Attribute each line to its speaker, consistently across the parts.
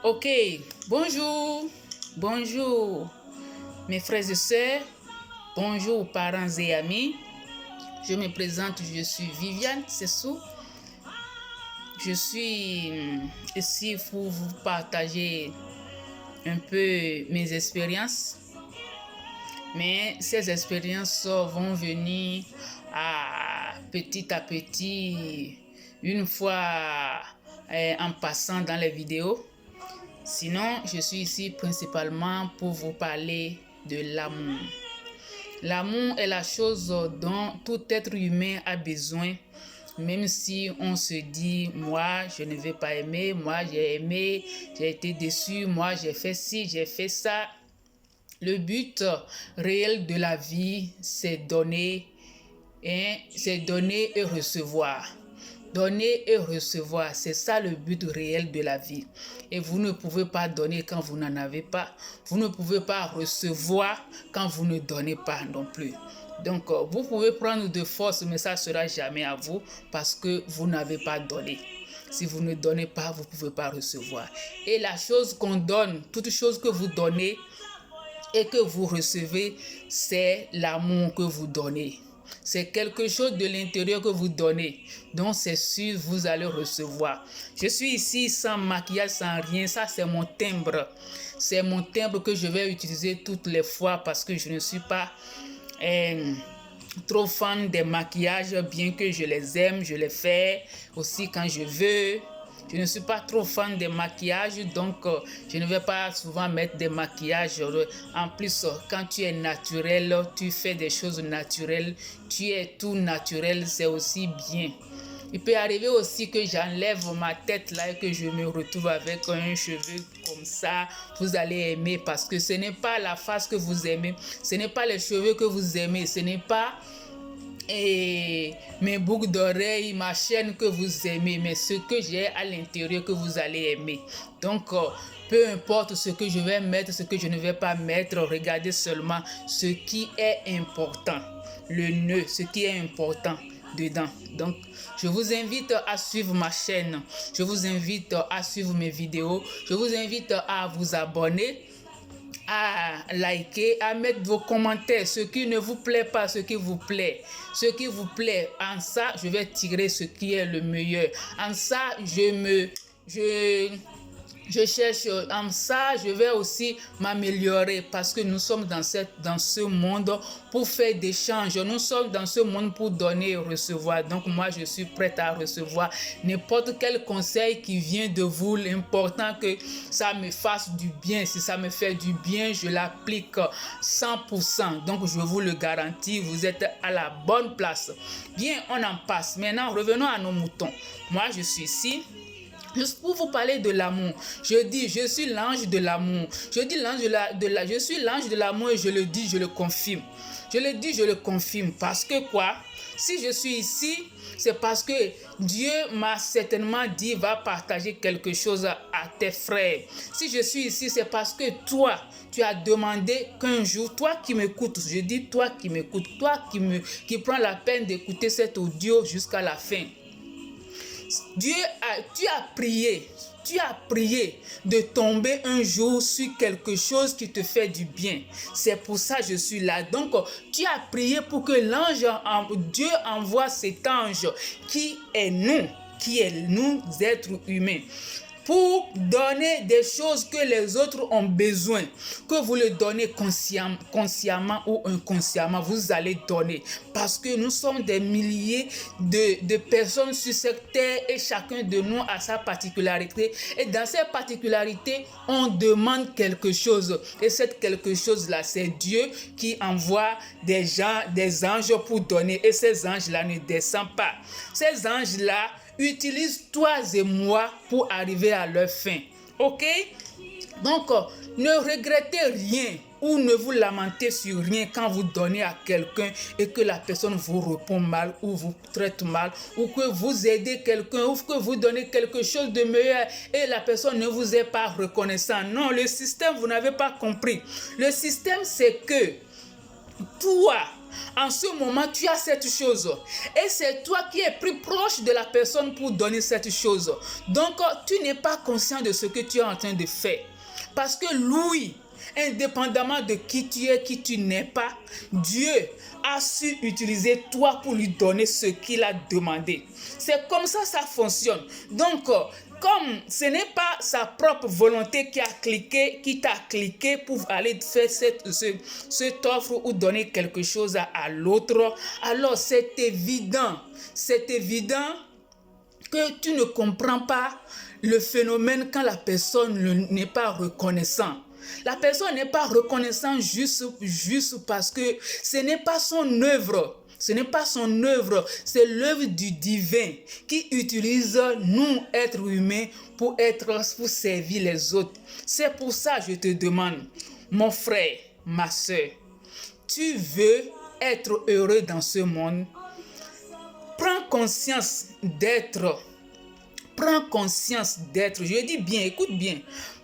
Speaker 1: Ok, bonjour, bonjour mes frères et sœurs, bonjour parents et amis. Je me présente, je suis Viviane Sessou. Je suis ici pour vous partager un peu mes expériences. Mais ces expériences vont venir petit à petit, une fois en passant dans les vidéos. Sinon, je suis ici principalement pour vous parler de l'amour. L'amour est la chose dont tout être humain a besoin, même si on se dit, moi, je ne vais pas aimer, moi, j'ai aimé, j'ai été déçu, moi, j'ai fait ci, j'ai fait ça. Le but réel de la vie, c'est donner et recevoir. Donner et recevoir, c'est ça le but réel de la vie. Et vous ne pouvez pas donner quand vous n'en avez pas. Vous ne pouvez pas recevoir quand vous ne donnez pas non plus. Donc, vous pouvez prendre de force, mais ça ne sera jamais à vous parce que vous n'avez pas donné. Si vous ne donnez pas, vous ne pouvez pas recevoir. Et la chose qu'on donne, toute chose que vous donnez et que vous recevez, c'est l'amour que vous donnez. C'est quelque chose de l'intérieur que vous donnez. Donc, c'est sûr, vous allez recevoir. Je suis ici sans maquillage, sans rien. Ça, c'est mon timbre. C'est mon timbre que je vais utiliser toutes les fois parce que je ne suis pas trop fan des maquillages, bien que je les aime, je les fais aussi quand je veux. Je ne suis pas trop fan des maquillages, donc je ne vais pas souvent mettre des maquillages. En plus, quand tu es naturel, tu fais des choses naturelles, tu es tout naturel, c'est aussi bien. Il peut arriver aussi que j'enlève ma tête là et que je me retrouve avec un cheveu comme ça. Vous allez aimer parce que ce n'est pas la face que vous aimez, ce n'est pas les cheveux que vous aimez, ce n'est pas mes boucles d'oreilles, ma chaîne que vous aimez, mais ce que j'ai à l'intérieur que vous allez aimer. Donc, peu importe ce que je vais mettre, ce que je ne vais pas mettre, regardez seulement ce qui est important, le nœud, ce qui est important dedans. Donc, je vous invite à suivre ma chaîne, je vous invite à suivre mes vidéos, je vous invite à vous abonner, à liker, à mettre vos commentaires, ce qui ne vous plaît pas, ce qui vous plaît. Ce qui vous plaît, en ça, je vais tirer ce qui est le meilleur. En ça, je cherche, en ça, je vais aussi m'améliorer parce que nous sommes dans ce monde pour faire des échanges. Nous sommes dans ce monde pour donner et recevoir. Donc, moi, je suis prête à recevoir n'importe quel conseil qui vient de vous. L'important que ça me fasse du bien. Si ça me fait du bien, je l'applique 100%. Donc, je vous le garantis, vous êtes à la bonne place. Bien, on en passe. Maintenant, revenons à nos moutons. Moi, je suis ici. Juste pour vous parler de l'amour, je dis, je suis l'ange de l'amour. Je dis je suis l'ange de l'amour et je le dis, je le confirme. Je le dis, je le confirme parce que quoi? Si je suis ici, c'est parce que Dieu m'a certainement dit, va partager quelque chose à tes frères. Si je suis ici, c'est parce que toi, tu as demandé qu'un jour, toi qui m'écoutes, je dis toi qui m'écoutes, toi qui prends la peine d'écouter cet audio jusqu'à la fin. Tu as prié de tomber un jour sur quelque chose qui te fait du bien. C'est pour ça que je suis là. Donc, tu as prié pour que Dieu envoie cet ange qui est nous êtres humains, pour donner des choses que les autres ont besoin, que vous le donnez consciemment ou inconsciemment, vous allez donner. Parce que nous sommes des milliers de personnes sur cette terre et chacun de nous a sa particularité. Et dans cette particularité, on demande quelque chose. Et cette quelque chose-là, c'est Dieu qui envoie des anges pour donner. Et ces anges-là ne descendent pas. Ces anges-là utilisent toi et moi pour arriver à leur fin. Ok? Donc, ne regrettez rien ou ne vous lamentez sur rien quand vous donnez à quelqu'un et que la personne vous répond mal ou vous traite mal, ou que vous aidez quelqu'un ou que vous donnez quelque chose de meilleur et la personne ne vous est pas reconnaissant. Non, le système, vous n'avez pas compris. Le système, c'est que toi, en ce moment, tu as cette chose et c'est toi qui es plus proche de la personne pour donner cette chose. Donc, tu n'es pas conscient de ce que tu es en train de faire. Parce que lui, indépendamment de qui tu es, qui tu n'es pas, Dieu a su utiliser toi pour lui donner ce qu'il a demandé. C'est comme ça fonctionne. Donc, comme ce n'est pas sa propre volonté qui t'a cliqué pour aller faire cette offre ou donner quelque chose à l'autre, alors c'est évident que tu ne comprends pas le phénomène quand la personne n'est pas reconnaissante. La personne n'est pas reconnaissante juste parce que ce n'est pas son œuvre. Ce n'est pas son œuvre, c'est l'œuvre du divin qui utilise nous, êtres humains, pour servir les autres. C'est pour ça que je te demande, mon frère, ma soeur, tu veux être heureux dans ce monde? Prends conscience d'être, je dis bien, écoute bien,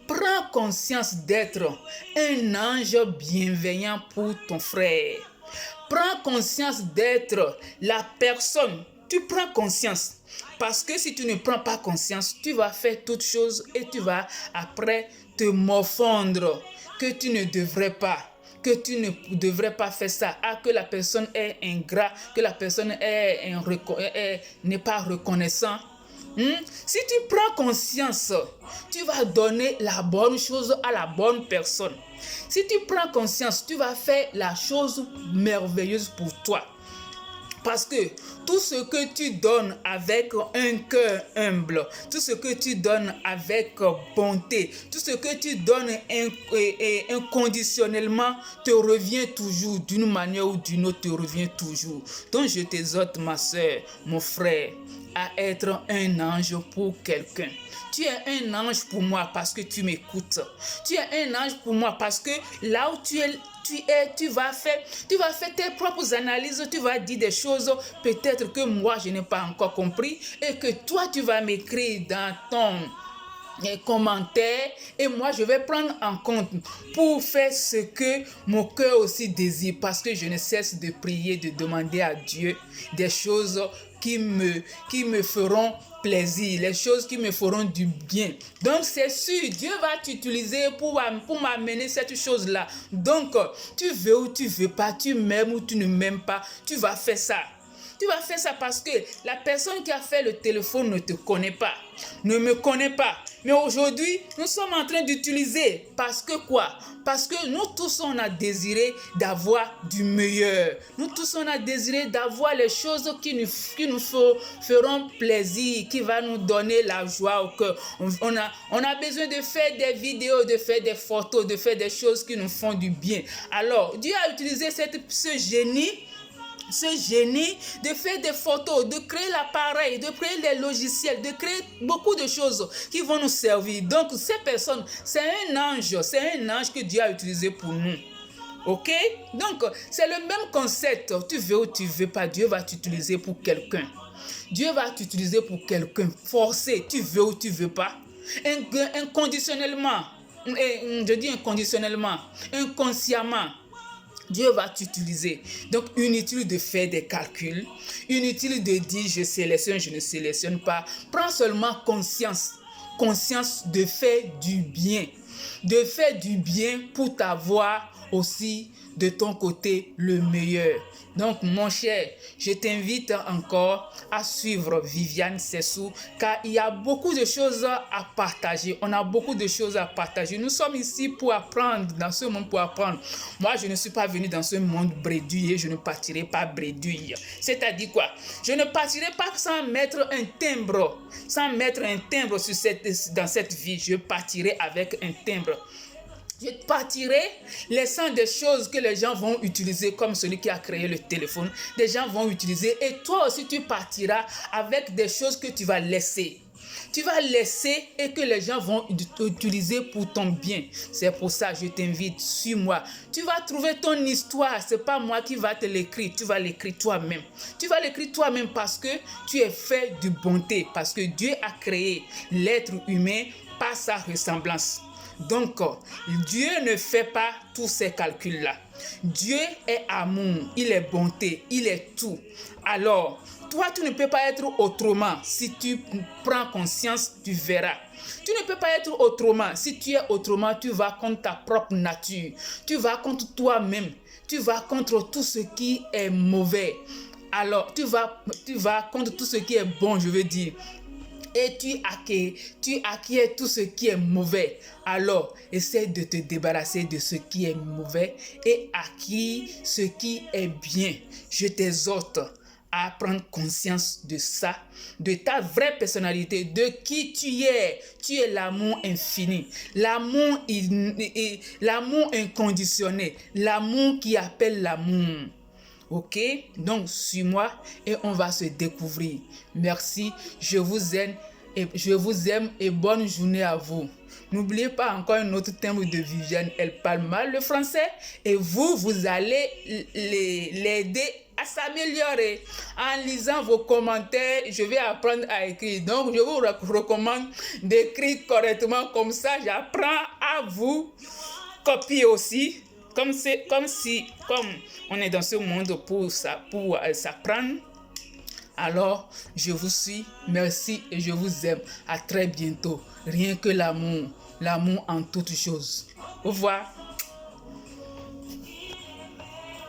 Speaker 1: prends conscience d'être un ange bienveillant pour ton frère. Prends conscience d'être la personne. Tu prends conscience. Parce que si tu ne prends pas conscience, tu vas faire toutes choses et tu vas après te morfondre que tu ne devrais pas. Que tu ne devrais pas faire ça. Que la personne est ingrat, que la personne n'est pas reconnaissant. Si tu prends conscience, tu vas donner la bonne chose à la bonne personne. Si tu prends conscience, tu vas faire la chose merveilleuse pour toi. Parce que tout ce que tu donnes avec un cœur humble, tout ce que tu donnes avec bonté, tout ce que tu donnes inconditionnellement te revient toujours, d'une manière ou d'une autre te revient toujours. Donc je t'exhorte, ma soeur, mon frère, à être un ange pour quelqu'un. Tu es un ange pour moi parce que tu m'écoutes. Tu es un ange pour moi parce que là où tu vas faire tes propres analyses, tu vas dire des choses peut-être que moi je n'ai pas encore compris et que toi tu vas m'écrire dans ton commentaires et moi je vais prendre en compte pour faire ce que mon cœur aussi désire, parce que je ne cesse de prier, de demander à Dieu des choses qui me feront plaisir, les choses qui me feront du bien. Donc c'est sûr, Dieu va t'utiliser pour m'amener cette chose-là. Donc tu veux ou tu veux pas, tu m'aimes ou tu ne m'aimes pas, tu vas faire ça. Tu vas faire ça parce que la personne qui a fait le téléphone ne te connaît pas, ne me connaît pas. Mais aujourd'hui, nous sommes en train d'utiliser. Parce que quoi? Parce que nous tous, on a désiré d'avoir du meilleur. Nous tous, on a désiré d'avoir les choses qui nous feront plaisir, qui va nous donner la joie au cœur. On a besoin de faire des vidéos, de faire des photos, de faire des choses qui nous font du bien. Alors, Dieu a utilisé ce génie de faire des photos, de créer l'appareil, de créer les logiciels, de créer beaucoup de choses qui vont nous servir. Donc, ces personnes, c'est un ange que Dieu a utilisé pour nous. Ok? Donc, c'est le même concept. Tu veux ou tu veux pas, Dieu va t'utiliser pour quelqu'un. Dieu va t'utiliser pour quelqu'un. Forcé, tu veux ou tu veux pas. Inconditionnellement, je dis inconditionnellement, inconsciemment, Dieu va t'utiliser. Donc, inutile de faire des calculs. Inutile de dire je sélectionne, je ne sélectionne pas. Prends seulement conscience. Conscience de faire du bien. De faire du bien pour t'avoir aussi de ton côté le meilleur. Donc, mon cher, je t'invite encore à suivre Viviane Sessou, car il y a beaucoup de choses à partager. On a beaucoup de choses à partager. Nous sommes ici pour apprendre, dans ce monde pour apprendre. Moi, je ne suis pas venu dans ce monde bredouille et je ne partirai pas bredouille. C'est-à-dire quoi? Je ne partirai pas sans mettre un timbre. Sans mettre un timbre dans cette vie. Je partirai avec un timbre. Je partirai laissant des choses que les gens vont utiliser comme celui qui a créé le téléphone. Des gens vont utiliser et toi aussi tu partiras avec des choses que tu vas laisser. Tu vas laisser et que les gens vont utiliser pour ton bien. C'est pour ça que je t'invite, suis-moi. Tu vas trouver ton histoire. Ce n'est pas moi qui va te l'écrire. Tu vas l'écrire toi-même. Tu vas l'écrire toi-même parce que tu es fait de bonté. Parce que Dieu a créé l'être humain par sa ressemblance. Donc, Dieu ne fait pas tous ces calculs-là. Dieu est amour, il est bonté, il est tout. Alors, toi, tu ne peux pas être autrement. Si tu prends conscience, tu verras. Tu ne peux pas être autrement. Si tu es autrement, tu vas contre ta propre nature. Tu vas contre toi-même. Tu vas contre tout ce qui est mauvais. Alors, tu vas contre tout ce qui est bon, je veux dire. Et tu acquiers tout ce qui est mauvais. Alors, essaie de te débarrasser de ce qui est mauvais et acquis ce qui est bien. Je t'exhorte à prendre conscience de ça, de ta vraie personnalité, de qui tu es. Tu es l'amour infini, l'amour inconditionnel, l'amour qui appelle l'amour. Ok, donc suis-moi et on va se découvrir. Merci, je vous aime et bonne journée à vous. N'oubliez pas encore un autre thème de Viviane, elle parle mal le français et vous allez l'aider à s'améliorer. En lisant vos commentaires, je vais apprendre à écrire. Donc, je vous recommande d'écrire correctement, comme ça j'apprends à vous copier aussi. Comme on est dans ce monde pour s'apprendre, alors je vous suis, merci et je vous aime. À très bientôt. Rien que l'amour en toutes choses. Au revoir.